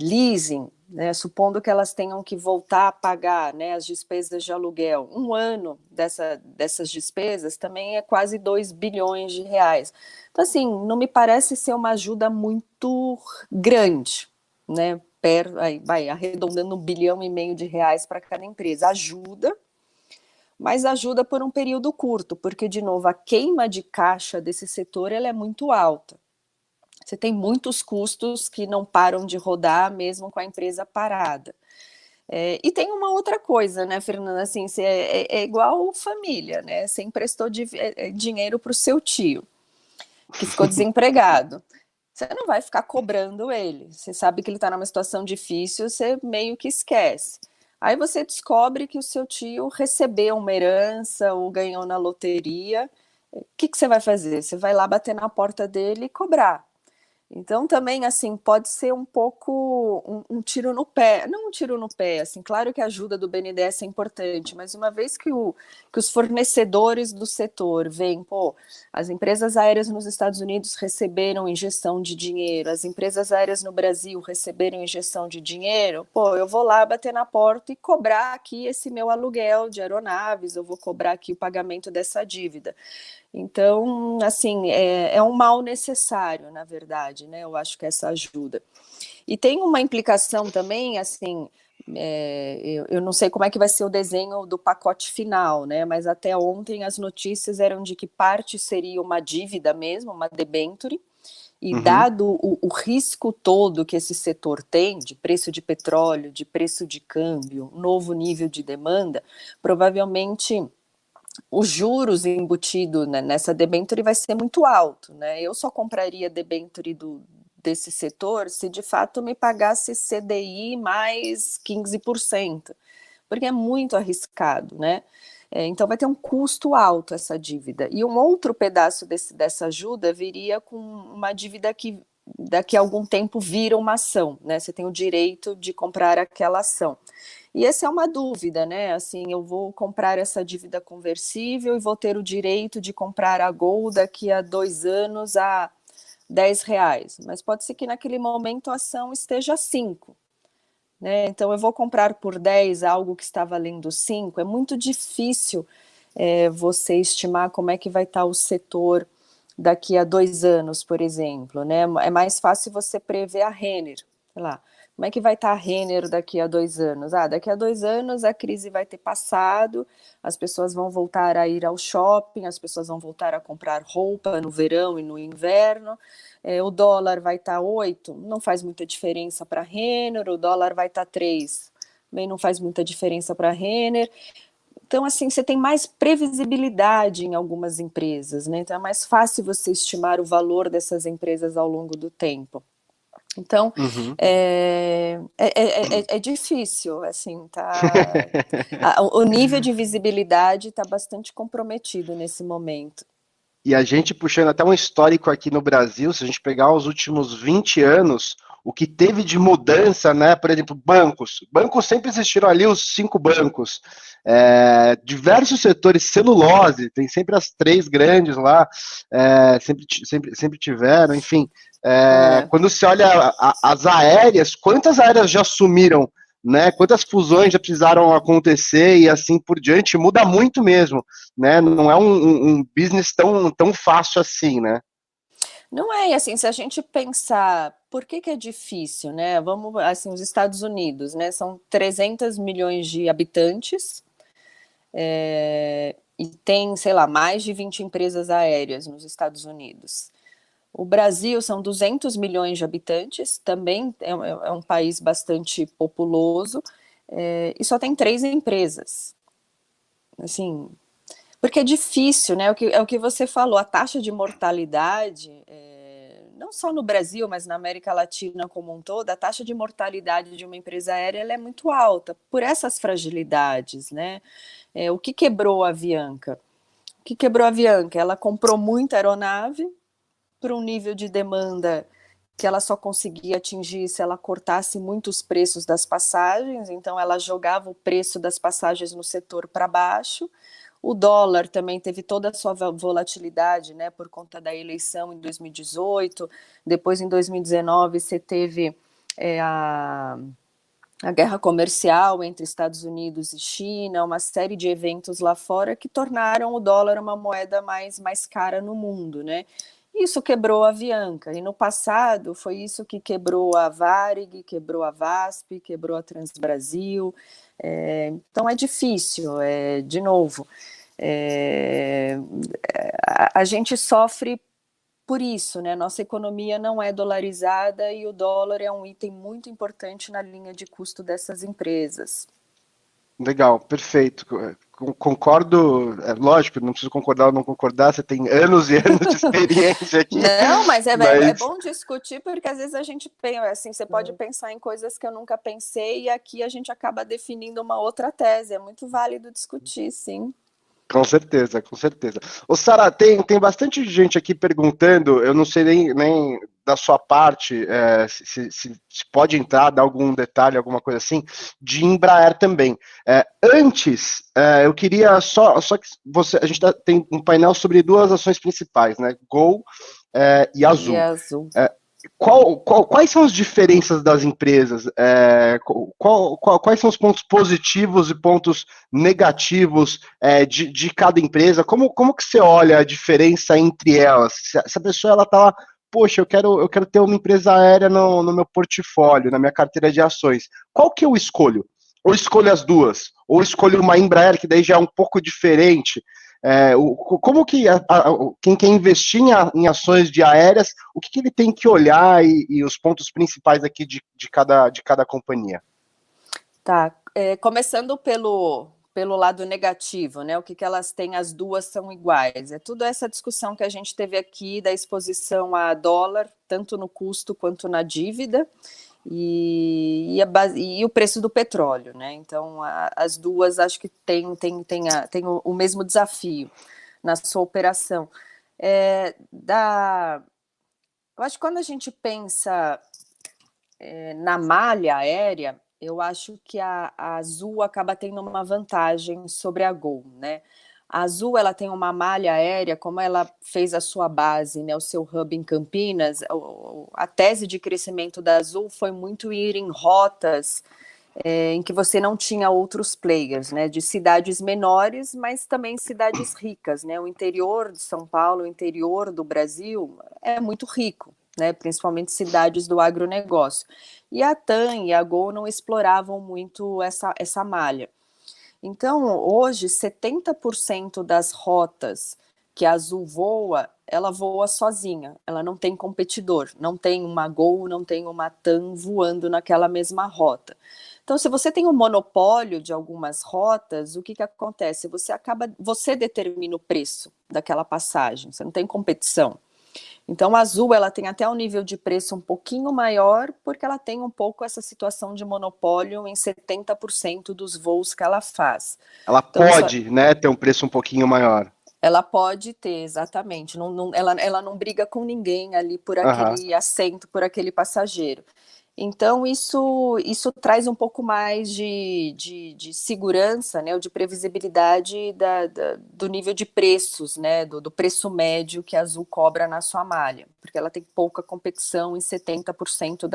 leasing, né, supondo que elas tenham que voltar a pagar, né, as despesas de aluguel, um ano dessas despesas também é quase 2 bilhões de reais. Então, assim, não me parece ser uma ajuda muito grande, né, aí vai arredondando 1,5 bilhão de reais para cada empresa. Ajuda, mas ajuda por um período curto, porque, de novo, a queima de caixa desse setor ela é muito alta. Você tem muitos custos que não param de rodar, mesmo com a empresa parada. E tem uma outra coisa, né, Fernanda, assim, é igual família, né, você emprestou dinheiro para o seu tio, que ficou desempregado. Você não vai ficar cobrando ele, você sabe que ele está numa situação difícil, você meio que esquece. Aí você descobre que o seu tio recebeu uma herança ou ganhou na loteria. O que você vai fazer? Você vai lá bater na porta dele e cobrar. Então, também, assim, pode ser um pouco um tiro no pé. Não um tiro no pé, assim, claro que a ajuda do BNDES é importante, mas uma vez que os fornecedores do setor veem, pô, as empresas aéreas nos Estados Unidos receberam injeção de dinheiro, as empresas aéreas no Brasil receberam injeção de dinheiro, pô, eu vou lá bater na porta e cobrar aqui esse meu aluguel de aeronaves, eu vou cobrar aqui o pagamento dessa dívida. Então, assim, é um mal necessário, na verdade, né? Eu acho que essa ajuda. E tem uma implicação também, assim, eu não sei como é que vai ser o desenho do pacote final, né? Mas até ontem as notícias eram de que parte seria uma dívida mesmo, uma debenture, e dado o risco todo que esse setor tem, de preço de petróleo, de preço de câmbio, novo nível de demanda, provavelmente os juros embutidos, né, nessa debenture vai ser muito alto, né? Eu só compraria debenture desse setor se de fato me pagasse CDI mais 15%, porque é muito arriscado, né? Então vai ter um custo alto essa dívida. E um outro pedaço dessa ajuda viria com uma dívida que daqui a algum tempo vira uma ação, né? Você tem o direito de comprar aquela ação. E essa é uma dúvida, né? Assim, eu vou comprar essa dívida conversível e vou ter o direito de comprar a Gol daqui a 2 anos a R$ 10. Mas pode ser que naquele momento a ação esteja a 5. Né? Então eu vou comprar por 10 algo que está valendo 5. É muito difícil você estimar como é que vai estar o setor daqui a 2 anos, por exemplo. Né? É mais fácil você prever a Renner, sei lá. Como é que vai estar a Renner daqui a 2 anos? Daqui a 2 anos a crise vai ter passado, as pessoas vão voltar a ir ao shopping, as pessoas vão voltar a comprar roupa no verão e no inverno, o dólar vai estar 8, não faz muita diferença para a Renner, o dólar vai estar 3, também não faz muita diferença para a Renner. Então, assim, você tem mais previsibilidade em algumas empresas, né? Então é mais fácil você estimar o valor dessas empresas ao longo do tempo. Então, é difícil, assim, o nível de visibilidade está bastante comprometido nesse momento. E a gente puxando até um histórico aqui no Brasil, se a gente pegar os últimos 20 anos, o que teve de mudança, né? Por exemplo, bancos. Bancos sempre existiram ali, os 5 bancos. Diversos setores, celulose, tem sempre as 3 grandes lá, sempre tiveram, enfim. Quando você olha as aéreas, quantas aéreas já sumiram, né? Quantas fusões já precisaram acontecer e assim por diante, muda muito mesmo, né? Não é um business tão fácil assim, né? Não é, assim, se a gente pensar por que que é difícil, né? Vamos, assim, os Estados Unidos, né? São 300 milhões de habitantes, e tem, sei lá, mais de 20 empresas aéreas nos Estados Unidos. O Brasil são 200 milhões de habitantes, também é um país bastante populoso, e só tem 3 empresas. Assim, porque é difícil, né? É o que você falou, a taxa de mortalidade, não só no Brasil, mas na América Latina como um todo, a taxa de mortalidade de uma empresa aérea ela é muito alta, por essas fragilidades, né? O que quebrou a Avianca? O que quebrou a Avianca? Ela comprou muita aeronave para um nível de demanda que ela só conseguia atingir se ela cortasse muito os preços das passagens, então ela jogava o preço das passagens no setor para baixo. O dólar também teve toda a sua volatilidade, né, por conta da eleição em 2018, depois em 2019 você teve a guerra comercial entre Estados Unidos e China, uma série de eventos lá fora que tornaram o dólar uma moeda mais cara no mundo, né? Isso quebrou a Avianca, e no passado foi isso que quebrou a Varig, quebrou a VASP, quebrou a Transbrasil, então é difícil, de novo, a gente sofre por isso, né? Nossa economia não é dolarizada e o dólar é um item muito importante na linha de custo dessas empresas. Legal, perfeito. Concordo, é lógico, não preciso concordar ou não concordar, você tem anos e anos de experiência aqui. Não, mas é mas... bom discutir, porque às vezes a gente pensa, assim, você pode pensar em coisas que eu nunca pensei, e aqui a gente acaba definindo uma outra tese. É muito válido discutir, sim. Com certeza, com certeza. Ô, Sara, tem bastante gente aqui perguntando, eu não sei nem da sua parte, se pode entrar, dar algum detalhe, alguma coisa assim, de Embraer também. Antes, eu queria só que a gente tem um painel sobre duas ações principais, né? Gol e Azul. E Azul. Quais são as diferenças das empresas? Quais são os pontos positivos e pontos negativos de cada empresa? Como que você olha a diferença entre elas? Se a pessoa ela tá lá, poxa, eu quero ter uma empresa aérea no meu portfólio, na minha carteira de ações. Qual que eu escolho? Ou escolho as duas? Ou escolho uma Embraer, que daí já é um pouco diferente? Como que quem quer investir em ações de aéreas, o que ele tem que olhar e os pontos principais aqui de cada companhia? Tá, começando pelo lado negativo, né? O que elas têm, as duas são iguais. É tudo essa discussão que a gente teve aqui da exposição a dólar, tanto no custo quanto na dívida, e o preço do petróleo, né? Então, as duas acho que tem o mesmo desafio na sua operação. Eu acho que quando a gente pensa na malha aérea, eu acho que a Azul acaba tendo uma vantagem sobre a Gol, né? A Azul, ela tem uma malha aérea, como ela fez a sua base, né, o seu hub em Campinas, a tese de crescimento da Azul foi muito ir em rotas em que você não tinha outros players, né, de cidades menores, mas também cidades ricas, né? O interior de São Paulo, o interior do Brasil é muito rico, né, principalmente cidades do agronegócio. E a TAM e a Gol não exploravam muito essa malha. Então, hoje, 70% das rotas que a Azul voa, ela voa sozinha, ela não tem competidor, não tem uma Gol, não tem uma TAM voando naquela mesma rota. Então, se você tem um monopólio de algumas rotas, o que acontece? Você determina o preço daquela passagem, você não tem competição. Então, a Azul, ela tem até um nível de preço um pouquinho maior, porque ela tem um pouco essa situação de monopólio em 70% dos voos que ela faz. Ela então, pode, né, ter um preço um pouquinho maior. Ela pode ter, exatamente. Ela não briga com ninguém ali por aquele assento, por aquele passageiro. Então, isso traz um pouco mais de segurança, né, ou de previsibilidade do nível de preços, né, do preço médio que a Azul cobra na sua malha, porque ela tem pouca competição em 70%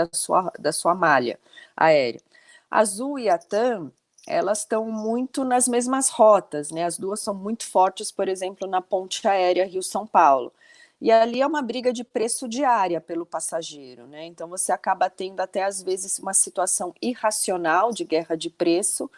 da sua malha aérea. A Azul e a TAM, elas estão muito nas mesmas rotas, né, as duas são muito fortes, por exemplo, na ponte aérea Rio-São Paulo. e ali é uma briga de preço diária pelo passageiro, né? Então você acaba tendo até às vezes uma situação irracional de guerra de preço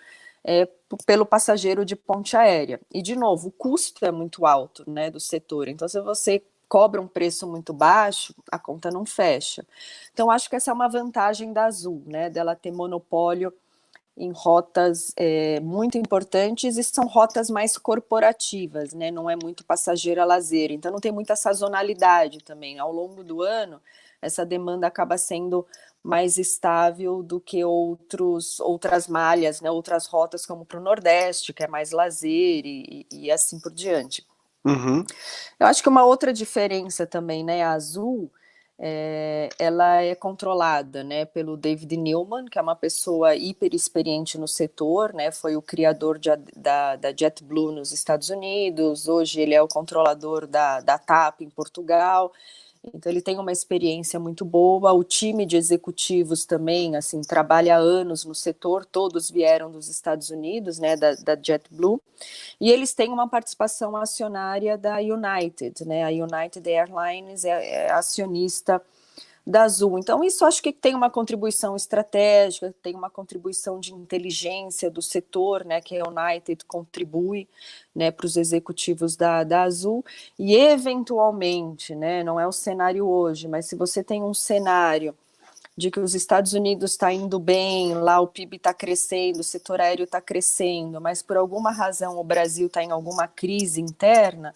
pelo passageiro de ponte aérea. E de novo, o custo é muito alto, né, do setor. Então se você cobra um preço muito baixo, a conta não fecha. Então acho que essa é uma vantagem da Azul, né, dela ter monopólio em rotas muito importantes e são rotas mais corporativas, né? Não é muito passageiro a lazer, então não tem muita sazonalidade também. Ao longo do ano, essa demanda acaba sendo mais estável do que outras malhas, né? Outras rotas como para o Nordeste, que é mais lazer e assim por diante. Uhum. Eu acho que uma outra diferença também, né? A Azul, ela é controlada, né, pelo David Neeleman, que é uma pessoa hiper experiente no setor, né, foi o criador da JetBlue nos Estados Unidos, hoje ele é o controlador da TAP em Portugal, então ele tem uma experiência muito boa, o time de executivos também, assim, trabalha há anos no setor, todos vieram dos Estados Unidos, né, da JetBlue, e eles têm uma participação acionária da United, né? A United Airlines é acionista da Azul. Então, isso acho que tem uma contribuição estratégica, tem uma contribuição de inteligência do setor, né? Que a United contribui, né, para os executivos da Azul. E, eventualmente, né? Não é o cenário hoje, mas se você tem um cenário de que os Estados Unidos está indo bem, lá o PIB está crescendo, o setor aéreo está crescendo, mas por alguma razão o Brasil está em alguma crise interna,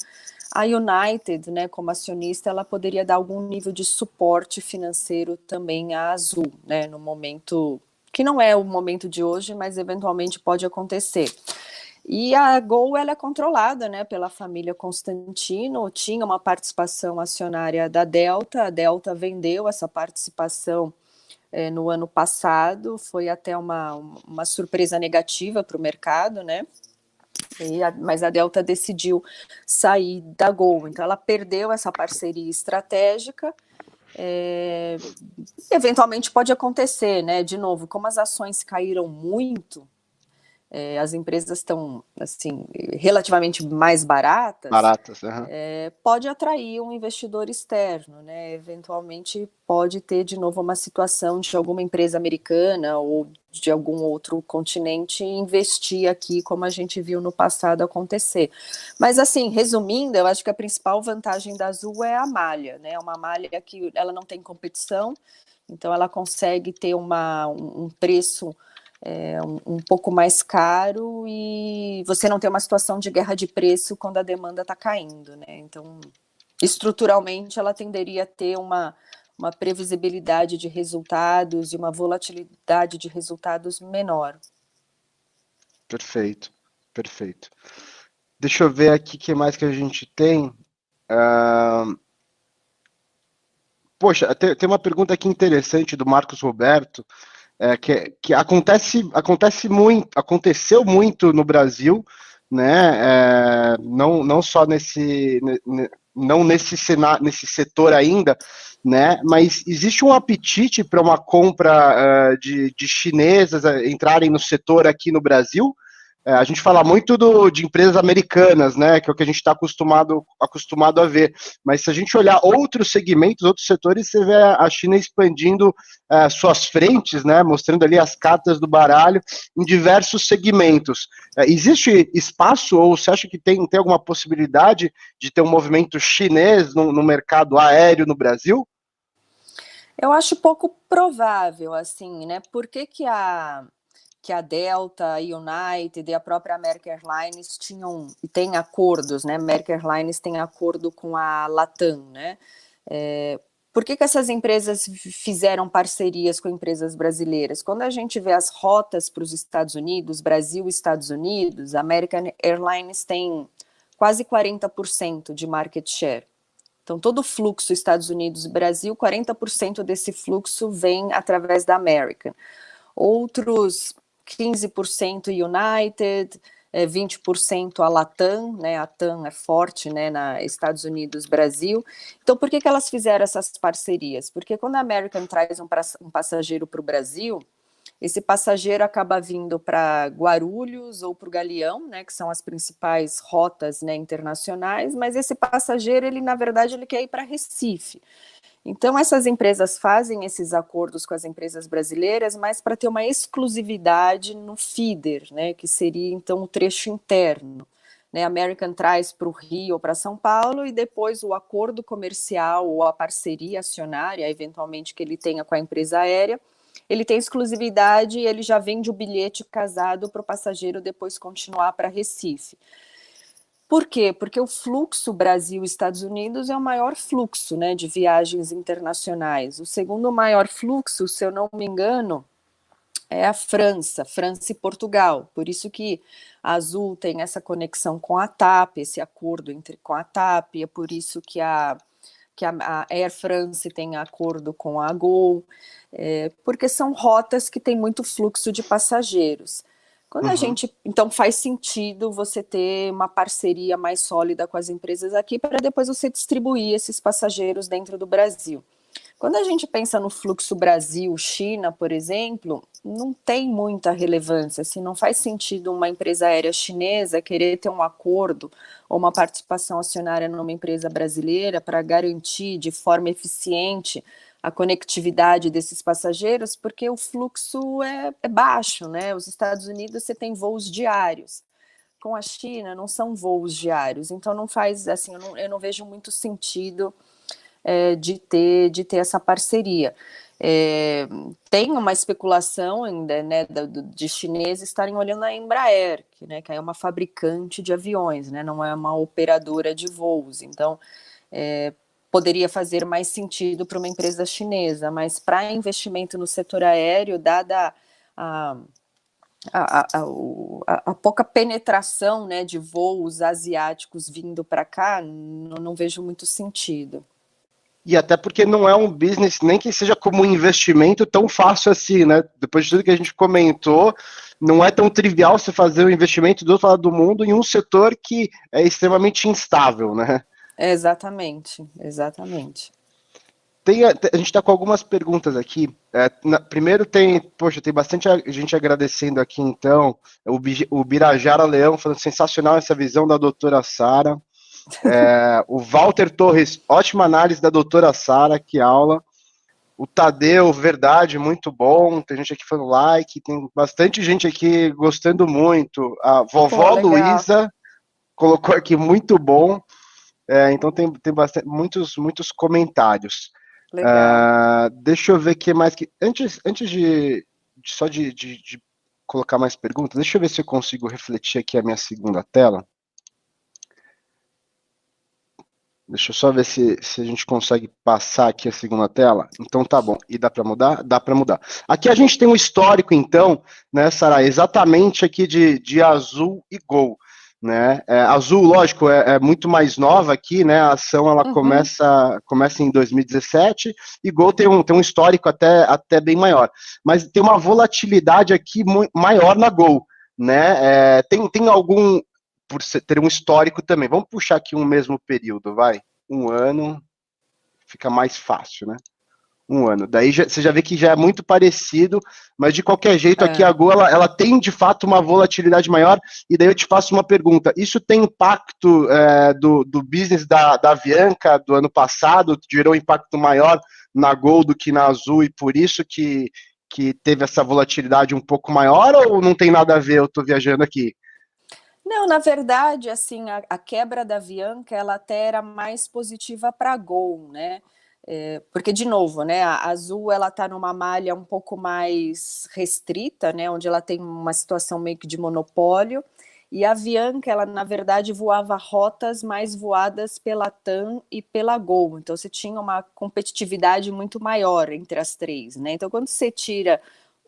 a United, né, como acionista, ela poderia dar algum nível de suporte financeiro também à Azul, né, no momento que não é o momento de hoje, mas eventualmente pode acontecer. E a Gol, ela é controlada, né, pela família Constantino, tinha uma participação acionária da Delta, a Delta vendeu essa participação no ano passado, foi até uma surpresa negativa para o mercado, né? Mas a Delta decidiu sair da Gol, então ela perdeu essa parceria estratégica. Eventualmente pode acontecer, né? De novo, como as ações caíram muito, as empresas estão assim relativamente mais baratas, pode atrair um investidor externo, né? Eventualmente pode ter de novo uma situação de alguma empresa americana ou de algum outro continente investir aqui, como a gente viu no passado acontecer. Mas assim, resumindo, eu acho que a principal vantagem da Azul é a malha, né? Uma malha que ela não tem competição, então ela consegue ter um preço um pouco mais caro e você não tem uma situação de guerra de preço quando a demanda está caindo, né? Então, estruturalmente, ela tenderia a ter uma previsibilidade de resultados e uma volatilidade de resultados menor. Perfeito, perfeito. Deixa eu ver aqui o que mais que a gente tem. Poxa, tem uma pergunta aqui interessante do Marcos Roberto, que aconteceu muito no Brasil, né? Não só não nesse setor ainda, né? Mas existe um apetite para uma compra de chinesas entrarem no setor aqui no Brasil? A gente fala muito de empresas americanas, né, que é o que a gente está acostumado a ver, mas se a gente olhar outros segmentos, outros setores, você vê a China expandindo suas frentes, né, mostrando ali as cartas do baralho em diversos segmentos. Existe espaço, ou você acha que tem alguma possibilidade de ter um movimento chinês no mercado aéreo no Brasil? Eu acho pouco provável, assim, né, por que a Delta, a United e a própria American Airlines têm acordos, né? American Airlines tem acordo com a Latam, né? Por que essas empresas fizeram parcerias com empresas brasileiras? Quando a gente vê as rotas para os Estados Unidos, Brasil e Estados Unidos, a American Airlines tem quase 40% de market share. Então, todo o fluxo Estados Unidos e Brasil, 40% desse fluxo vem através da American. Outros 15% United, 20% a Latam, né? A TAM é forte, né, na Estados Unidos, Brasil. Então, por que elas fizeram essas parcerias? Porque quando a American traz um passageiro para o Brasil, esse passageiro acaba vindo para Guarulhos ou para o Galeão, né, que são as principais rotas, né, internacionais, mas esse passageiro, ele na verdade, ele quer ir para Recife. Então, essas empresas fazem esses acordos com as empresas brasileiras, mas para ter uma exclusividade no feeder, né, que seria então o trecho interno. Né, a American traz para o Rio ou para São Paulo, e depois o acordo comercial ou a parceria acionária, eventualmente, que ele tenha com a empresa aérea, ele tem exclusividade e ele já vende o bilhete casado para o passageiro depois continuar para Recife. Por quê? Porque o fluxo Brasil-Estados Unidos é o maior fluxo, né, de viagens internacionais. O segundo maior fluxo, se eu não me engano, é a França e Portugal. Por isso que a Azul tem essa conexão com a TAP, esse acordo com a TAP, é por isso que a Air France tem acordo com a Gol, porque são rotas que têm muito fluxo de passageiros. Quando a gente, então faz sentido você ter uma parceria mais sólida com as empresas aqui para depois você distribuir esses passageiros dentro do Brasil. Quando a gente pensa no fluxo Brasil-China, por exemplo, não tem muita relevância, assim, não faz sentido uma empresa aérea chinesa querer ter um acordo ou uma participação acionária numa empresa brasileira para garantir de forma eficiente a conectividade desses passageiros, porque o fluxo é baixo, né? Os Estados Unidos você tem voos diários. Com a China não são voos diários, então não faz, assim, eu não vejo muito sentido de ter essa parceria. Tem uma especulação ainda, né, de chineses estarem olhando a Embraer, que é uma fabricante de aviões, né, não é uma operadora de voos, então poderia fazer mais sentido para uma empresa chinesa, mas para investimento no setor aéreo, dada a pouca penetração, né, de voos asiáticos vindo para cá, não vejo muito sentido. E até porque não é um business, nem que seja como um investimento tão fácil assim, né? Depois de tudo que a gente comentou, não é tão trivial você fazer um investimento do outro lado do mundo em um setor que é extremamente instável, né? Exatamente, exatamente. A gente está com algumas perguntas aqui. Primeiro poxa, tem bastante gente agradecendo aqui, então. O Birajara Leão falando sensacional essa visão da doutora Sara. O Walter Torres, ótima análise da doutora Sara, que aula. O Tadeu, verdade, muito bom. Tem gente aqui falando like, tem bastante gente aqui gostando muito. A vovó Luísa colocou aqui muito bom. Então tem bastante, muitos comentários. Deixa eu ver o que mais. Antes de colocar mais perguntas, deixa eu ver se eu consigo refletir aqui a minha segunda tela. Deixa eu só ver se a gente consegue passar aqui a segunda tela. Então tá bom. E dá para mudar? Dá para mudar. Aqui a gente tem um histórico, então, né, Sara, exatamente aqui de Azul e Gol. Né? Azul, lógico, é muito mais nova aqui, né? A ação ela começa em 2017 e Gol tem um histórico até bem maior. Mas tem uma volatilidade aqui maior na Gol. Né? Tem algum, por ter um histórico também. Vamos puxar aqui um mesmo período, vai. Um ano, fica mais fácil, né? Um ano. Daí você já vê que já é muito parecido, mas de qualquer jeito aqui a Gol, ela tem de fato uma volatilidade maior, e daí eu te faço uma pergunta, isso tem impacto do business da Avianca do ano passado, gerou impacto maior na Gol do que na Azul, e por isso que teve essa volatilidade um pouco maior, ou não tem nada a ver, eu estou viajando aqui? Não, na verdade, assim, a quebra da Avianca, ela até era mais positiva para a Gol, né? Porque, de novo, né, a Azul ela está numa malha um pouco mais restrita, né, onde ela tem uma situação meio que de monopólio, e a Avianca, ela, na verdade, voava rotas mais voadas pela TAM e pela Gol, então você tinha uma competitividade muito maior entre as três, né? Então, quando você tira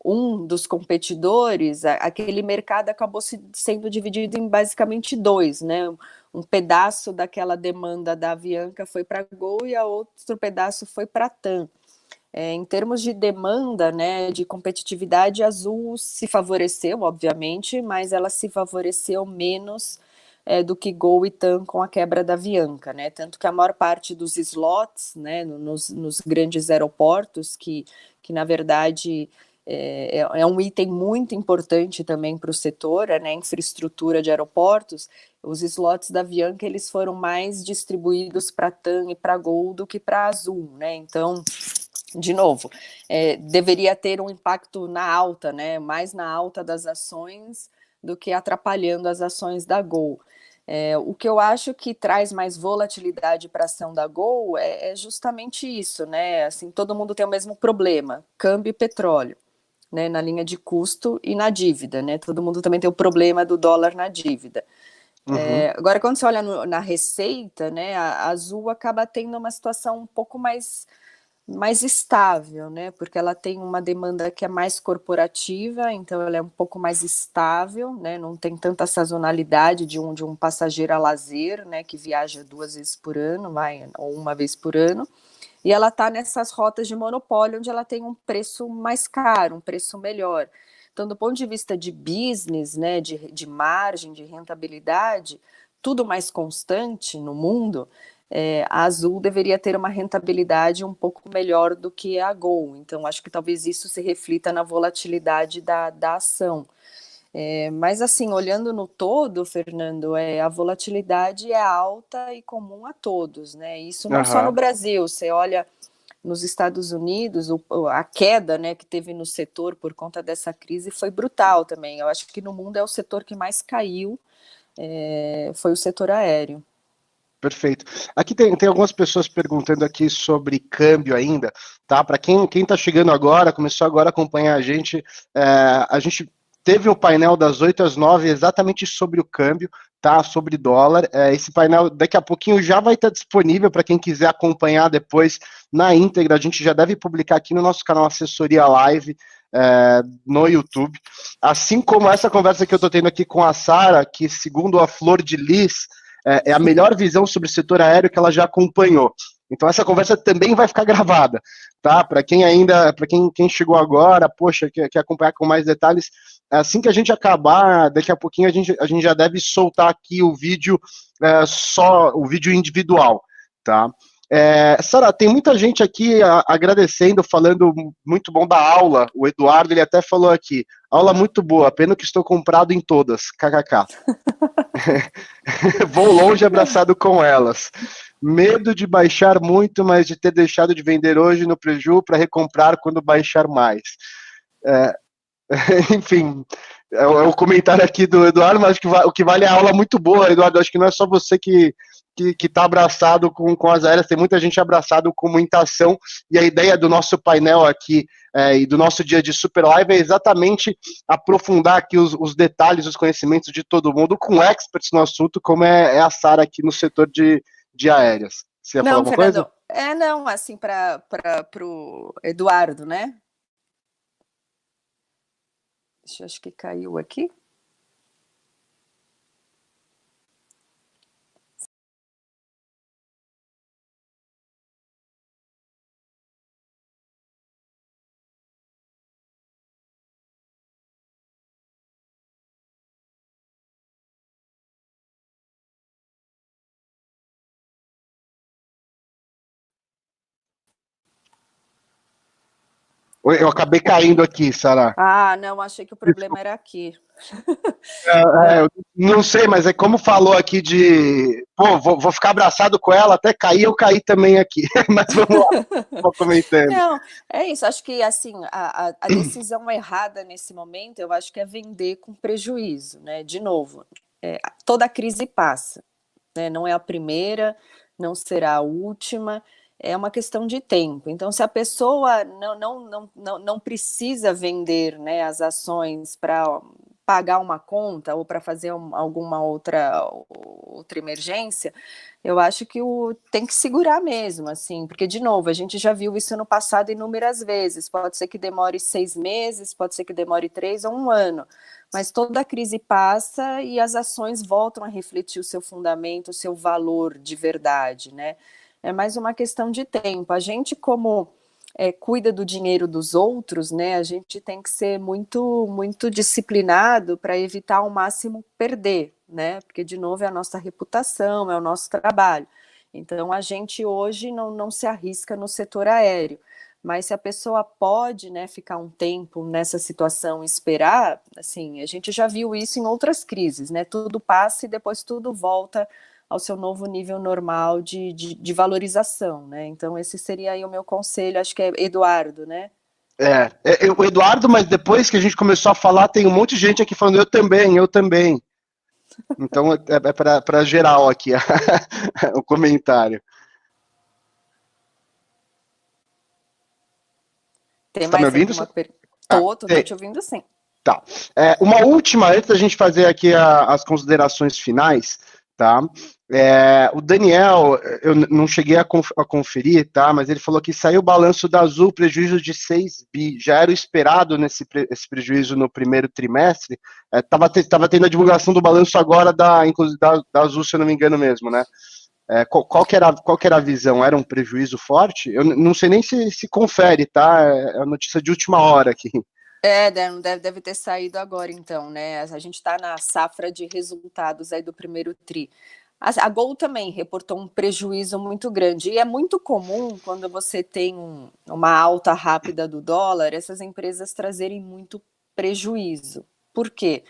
um dos competidores, aquele mercado acabou sendo dividido em basicamente dois, né? Um pedaço daquela demanda da Avianca foi para a Gol e outro pedaço foi para a TAM. Em termos de demanda, né, de competitividade, a Azul se favoreceu, obviamente, mas ela se favoreceu menos do que Gol e TAM com a quebra da Avianca, né? Tanto que a maior parte dos slots, né, nos grandes aeroportos, que na verdade é um item muito importante também para o setor, né, infraestrutura de aeroportos. Os slots da Avianca, eles foram mais distribuídos para TAM e para Gol do que para Azul, né, então, de novo, deveria ter um impacto na alta, né, mais na alta das ações do que atrapalhando as ações da Gol. O que eu acho que traz mais volatilidade para a ação da Gol é justamente isso, né? Assim, todo mundo tem o mesmo problema, câmbio e petróleo, né? Na linha de custo e na dívida, né? Todo mundo também tem o problema do dólar na dívida. Agora, quando você olha na receita, né? A Azul acaba tendo uma situação um pouco mais estável, né? Porque ela tem uma demanda que é mais corporativa, então ela é um pouco mais estável, né? Não tem tanta sazonalidade de um passageiro a lazer, né? Que viaja 2 vezes por ano, ou 1 vez por ano. E ela está nessas rotas de monopólio, onde ela tem um preço mais caro, um preço melhor. Então, do ponto de vista de business, né? De margem, de rentabilidade, tudo mais constante no mundo. A Azul deveria ter uma rentabilidade um pouco melhor do que a Gol, então acho que talvez isso se reflita na volatilidade da ação. Mas assim, olhando no todo, Fernando, a volatilidade é alta e comum a todos, né? Isso não só no Brasil, você olha nos Estados Unidos, a queda, né, que teve no setor por conta dessa crise foi brutal também. Eu acho que no mundo é o setor que mais caiu, foi o setor aéreo. Perfeito. Aqui tem algumas pessoas perguntando aqui sobre câmbio ainda, tá? Para quem está chegando agora, começou agora a acompanhar a gente teve um painel das 8 às 9 exatamente sobre o câmbio, tá? Sobre dólar. Esse painel daqui a pouquinho já vai estar disponível para quem quiser acompanhar depois na íntegra. A gente já deve publicar aqui no nosso canal Assessoria Live, no YouTube. Assim como essa conversa que eu estou tendo aqui com a Sara, que segundo a Flor de Lis, é a melhor visão sobre o setor aéreo que ela já acompanhou. Então essa conversa também vai ficar gravada, tá? Para quem chegou agora, poxa, quer acompanhar com mais detalhes, assim que a gente acabar, daqui a pouquinho a gente já deve soltar aqui o vídeo, só o vídeo individual, tá? Sara, tem muita gente aqui agradecendo, falando muito bom da aula. O Eduardo, ele até falou aqui, aula muito boa, pena que estou comprado em todas, kkk. Vou longe abraçado com elas. Medo de baixar muito, mas de ter deixado de vender hoje no preju para recomprar quando baixar mais. Enfim, é o comentário aqui do Eduardo, mas o que vale é a aula muito boa, Eduardo. Acho que não é só você que está abraçado com as aéreas, tem muita gente abraçado com muita ação, e a ideia do nosso painel aqui e do nosso dia de Super Live é exatamente aprofundar aqui os detalhes, os conhecimentos de todo mundo com experts no assunto, como é a Sara aqui no setor de aéreas. Você ia falar alguma Fernando, coisa? Não, assim, para o Eduardo, né? Acho que caiu aqui. Eu acabei caindo aqui, Sara. Ah, não, achei que o problema era aqui. Eu não sei, mas é como falou aqui pô, vou ficar abraçado com ela até cair, eu caí também aqui. Mas vamos lá, vou comentando. Não, é isso, acho que assim, a decisão errada nesse momento, eu acho que é vender com prejuízo, né? De novo, toda crise passa, né? Não é a primeira, não será a última, é uma questão de tempo. Então, se a pessoa não precisa vender, né, as ações para pagar uma conta ou para fazer alguma outra emergência, eu acho que tem que segurar mesmo, assim, porque, de novo, a gente já viu isso no passado inúmeras vezes. Pode ser que demore 6 meses, pode ser que demore 3 ou 1 ano, mas toda a crise passa e as ações voltam a refletir o seu fundamento, o seu valor de verdade, né? É mais uma questão de tempo. A gente, como cuida do dinheiro dos outros, né? A gente tem que ser muito, muito disciplinado para evitar ao máximo perder, né? Porque, de novo, é a nossa reputação, é o nosso trabalho. Então, a gente hoje não se arrisca no setor aéreo. mas se a pessoa pode, né, ficar um tempo nessa situação e esperar, assim, a gente já viu isso em outras crises, né, tudo passa e depois tudo volta ao seu novo nível normal de valorização, né, então esse seria aí o meu conselho, acho que é Eduardo, né? O Eduardo, mas depois que a gente começou a falar, tem um monte de gente aqui falando, eu também, eu também. Então é para geral aqui o comentário. Você Tem está me mais ouvindo? alguma pergunta? Ah, Tô te ouvindo sim. tá. Uma última, antes da gente fazer aqui as considerações finais, tá? O Daniel, eu não cheguei a conferir, tá? Mas ele falou que saiu o balanço da Azul, prejuízo de 6 bi. Já era o esperado esse prejuízo no primeiro trimestre. Tava tendo a divulgação do balanço agora, inclusive da Azul, se eu não me engano mesmo, né? Qual que era a visão? Era um prejuízo forte? Eu não sei nem se confere, tá? É a notícia de última hora aqui. Deve ter saído agora, então, né? A gente está na safra de resultados aí do primeiro TRI. A Gol também reportou um prejuízo muito grande. E é muito comum, quando você tem uma alta rápida do dólar, essas empresas trazerem muito prejuízo. Por quê?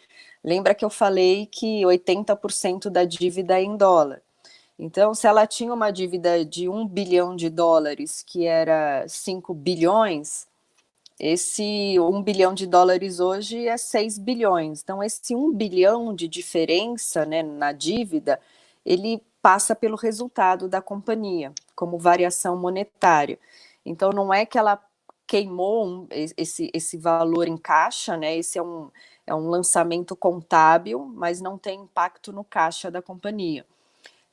Lembra que eu falei que 80% da dívida é em dólar. Então, se ela tinha uma dívida de 1 bilhão de dólares, que era 5 bilhões, esse 1 bilhão de dólares hoje é 6 bilhões. Então, esse 1 bilhão de diferença, né, na dívida, ele passa pelo resultado da companhia, como variação monetária. Então, não é que ela queimou esse valor em caixa, né? Esse é um lançamento contábil, mas não tem impacto no caixa da companhia.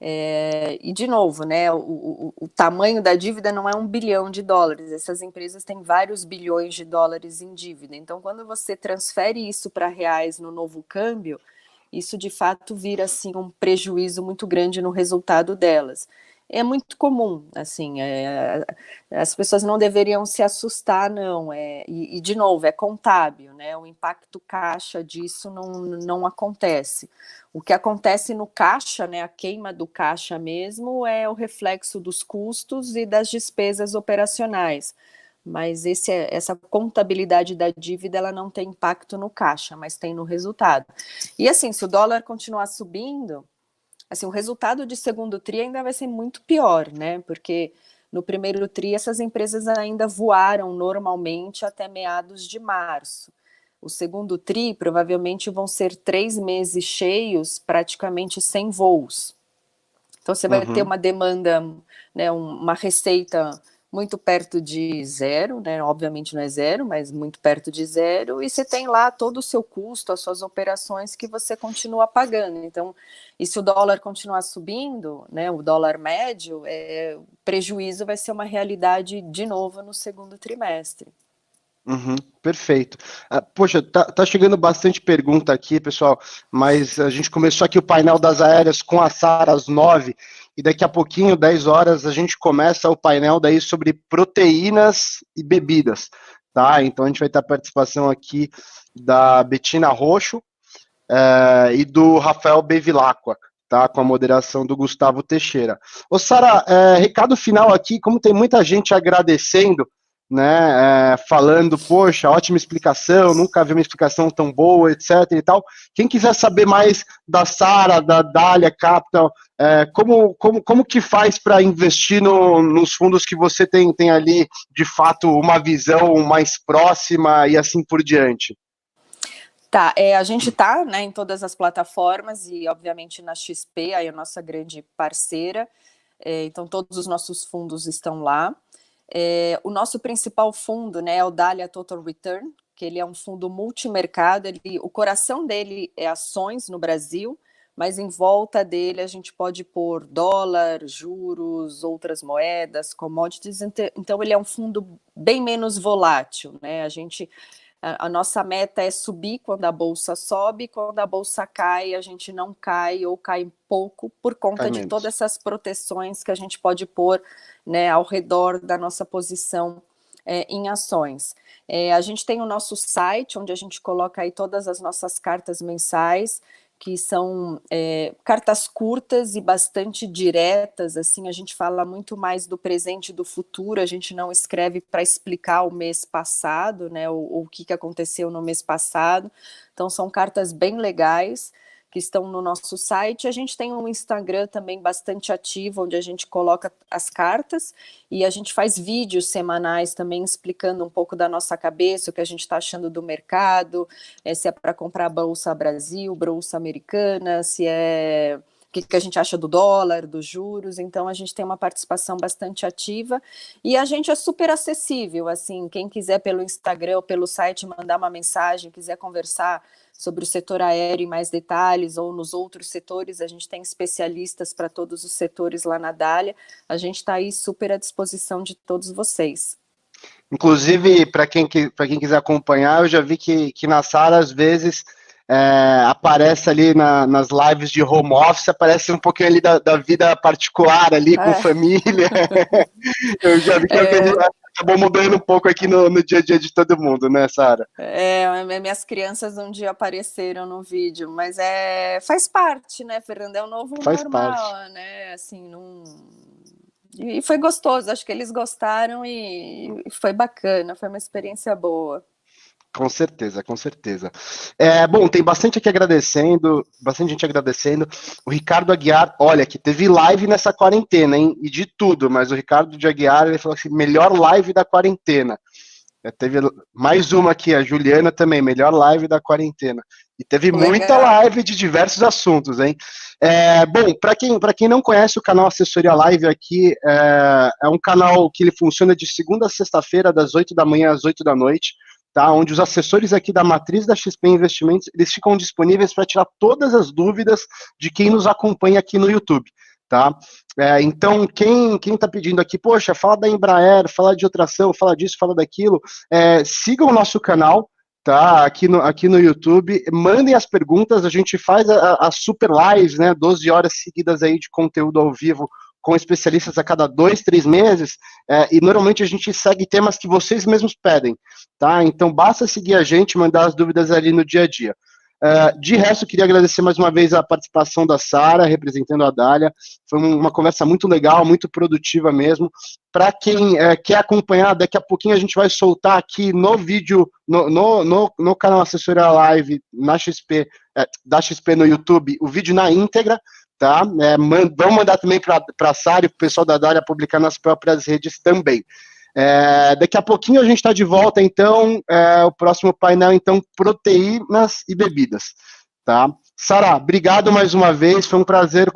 E, de novo, né, o tamanho da dívida não é 1 bilhão de dólares, essas empresas têm vários bilhões de dólares em dívida. Então, quando você transfere isso para reais no novo câmbio, isso de fato vira assim, um prejuízo muito grande no resultado delas. É muito comum, assim, as pessoas não deveriam se assustar, não. De novo, é contábil, né? O impacto caixa disso não acontece. O que acontece no caixa, né, a queima do caixa mesmo, é o reflexo dos custos e das despesas operacionais. Mas essa contabilidade da dívida, ela não tem impacto no caixa, mas tem no resultado. E assim, se o dólar continuar subindo, assim, o resultado de segundo TRI ainda vai ser muito pior, né? Porque no primeiro TRI essas empresas ainda voaram normalmente até meados de março. O segundo TRI provavelmente vão ser 3 meses cheios, praticamente sem voos. Então você vai ter uma demanda, né, uma receita muito perto de zero, né? Obviamente não é zero, mas muito perto de zero, e você tem lá todo o seu custo, as suas operações que você continua pagando. Então, e se o dólar continuar subindo, né, o dólar médio, o prejuízo vai ser uma realidade de novo no segundo trimestre. Perfeito. Poxa, tá chegando bastante pergunta aqui, pessoal, mas a gente começou aqui o painel das aéreas com a Sara às 9, e daqui a pouquinho, 10 horas, a gente começa o painel daí sobre proteínas e bebidas, tá? Então a gente vai ter a participação aqui da Betina Roxo e do Rafael Bevilacqua, tá? Com a moderação do Gustavo Teixeira. Ô, Sara, recado final aqui, como tem muita gente agradecendo, né, falando, poxa, ótima explicação, nunca vi uma explicação tão boa, etc e tal. Quem quiser saber mais da Sara, da Dália Capital, como que faz para investir nos fundos que você tem ali, de fato, uma visão mais próxima e assim por diante? Tá, a gente está, né, em todas as plataformas e, obviamente, na XP, aí a nossa grande parceira, então todos os nossos fundos estão lá. O nosso principal fundo, né, é o Dália Total Return, que ele é um fundo multimercado, o coração dele é ações no Brasil, mas em volta dele a gente pode pôr dólar, juros, outras moedas, commodities, então ele é um fundo bem menos volátil, né, a nossa meta é subir quando a bolsa sobe, quando a bolsa cai, a gente não cai ou cai pouco por conta de todas essas proteções que a gente pode pôr, né, ao redor da nossa posição em ações. A gente tem o nosso site, onde a gente coloca aí todas as nossas cartas mensais, que são cartas curtas e bastante diretas, assim, a gente fala muito mais do presente e do futuro, a gente não escreve para explicar o mês passado, né, o que aconteceu no mês passado, então são cartas bem legais, que estão no nosso site. A gente tem um Instagram também bastante ativo, onde a gente coloca as cartas, e a gente faz vídeos semanais também explicando um pouco da nossa cabeça, o que a gente está achando do mercado, se é para comprar Bolsa Brasil, Bolsa Americana, se é... o que a gente acha do dólar, dos juros. Então a gente tem uma participação bastante ativa, e a gente é super acessível, assim, quem quiser pelo Instagram ou pelo site mandar uma mensagem, quiser conversar sobre o setor aéreo em mais detalhes, ou nos outros setores, a gente tem especialistas para todos os setores lá na Dália, a gente está aí super à disposição de todos vocês. Inclusive, para quem quiser acompanhar, eu já vi que na Sara, às vezes, aparece ali nas lives de home office, aparece um pouquinho ali da vida particular ali, com família. Eu já vi que acabou mudando um pouco aqui no dia a dia de todo mundo, né, Sara? Minhas crianças um dia apareceram no vídeo, mas faz parte, né, Fernando? É o novo normal, né? Assim, não... E foi gostoso, acho que eles gostaram e foi bacana, foi uma experiência boa. Com certeza, com certeza. Bom, tem bastante aqui agradecendo, bastante gente agradecendo. O Ricardo Aguiar, olha, que teve live nessa quarentena, hein? E de tudo, mas o Ricardo de Aguiar, ele falou assim, melhor live da quarentena. Teve mais uma aqui, a Juliana também, melhor live da quarentena. E teve muita live de diversos assuntos, hein? Bom, para quem não conhece o canal Assessoria Live aqui, é um canal que ele funciona de segunda a sexta-feira, das 8 da manhã às 8 da noite. Tá, onde os assessores aqui da matriz da XP Investimentos, eles ficam disponíveis para tirar todas as dúvidas de quem nos acompanha aqui no YouTube, tá? Então, quem está pedindo aqui, poxa, fala da Embraer, fala de outra ação, fala disso, fala daquilo, sigam o nosso canal, tá? Aqui no YouTube, mandem as perguntas, a gente faz as super lives, né? 12 horas seguidas aí de conteúdo ao vivo, com especialistas a cada 2, 3 meses, e normalmente a gente segue temas que vocês mesmos pedem, tá? Então, basta seguir a gente, mandar as dúvidas ali no dia a dia. De resto, queria agradecer mais uma vez a participação da Sara, representando a Dália, foi uma conversa muito legal, muito produtiva mesmo. Para quem quer acompanhar, daqui a pouquinho a gente vai soltar aqui no vídeo, no canal Assessoria Live, na XP, da XP no YouTube, o vídeo na íntegra, tá? Vamos mandar também para a Sara e para o pessoal da Dália publicar nas próprias redes também. Daqui a pouquinho a gente está de volta, então, o próximo painel, então, proteínas e bebidas, tá? Sara, obrigado mais uma vez, foi um prazer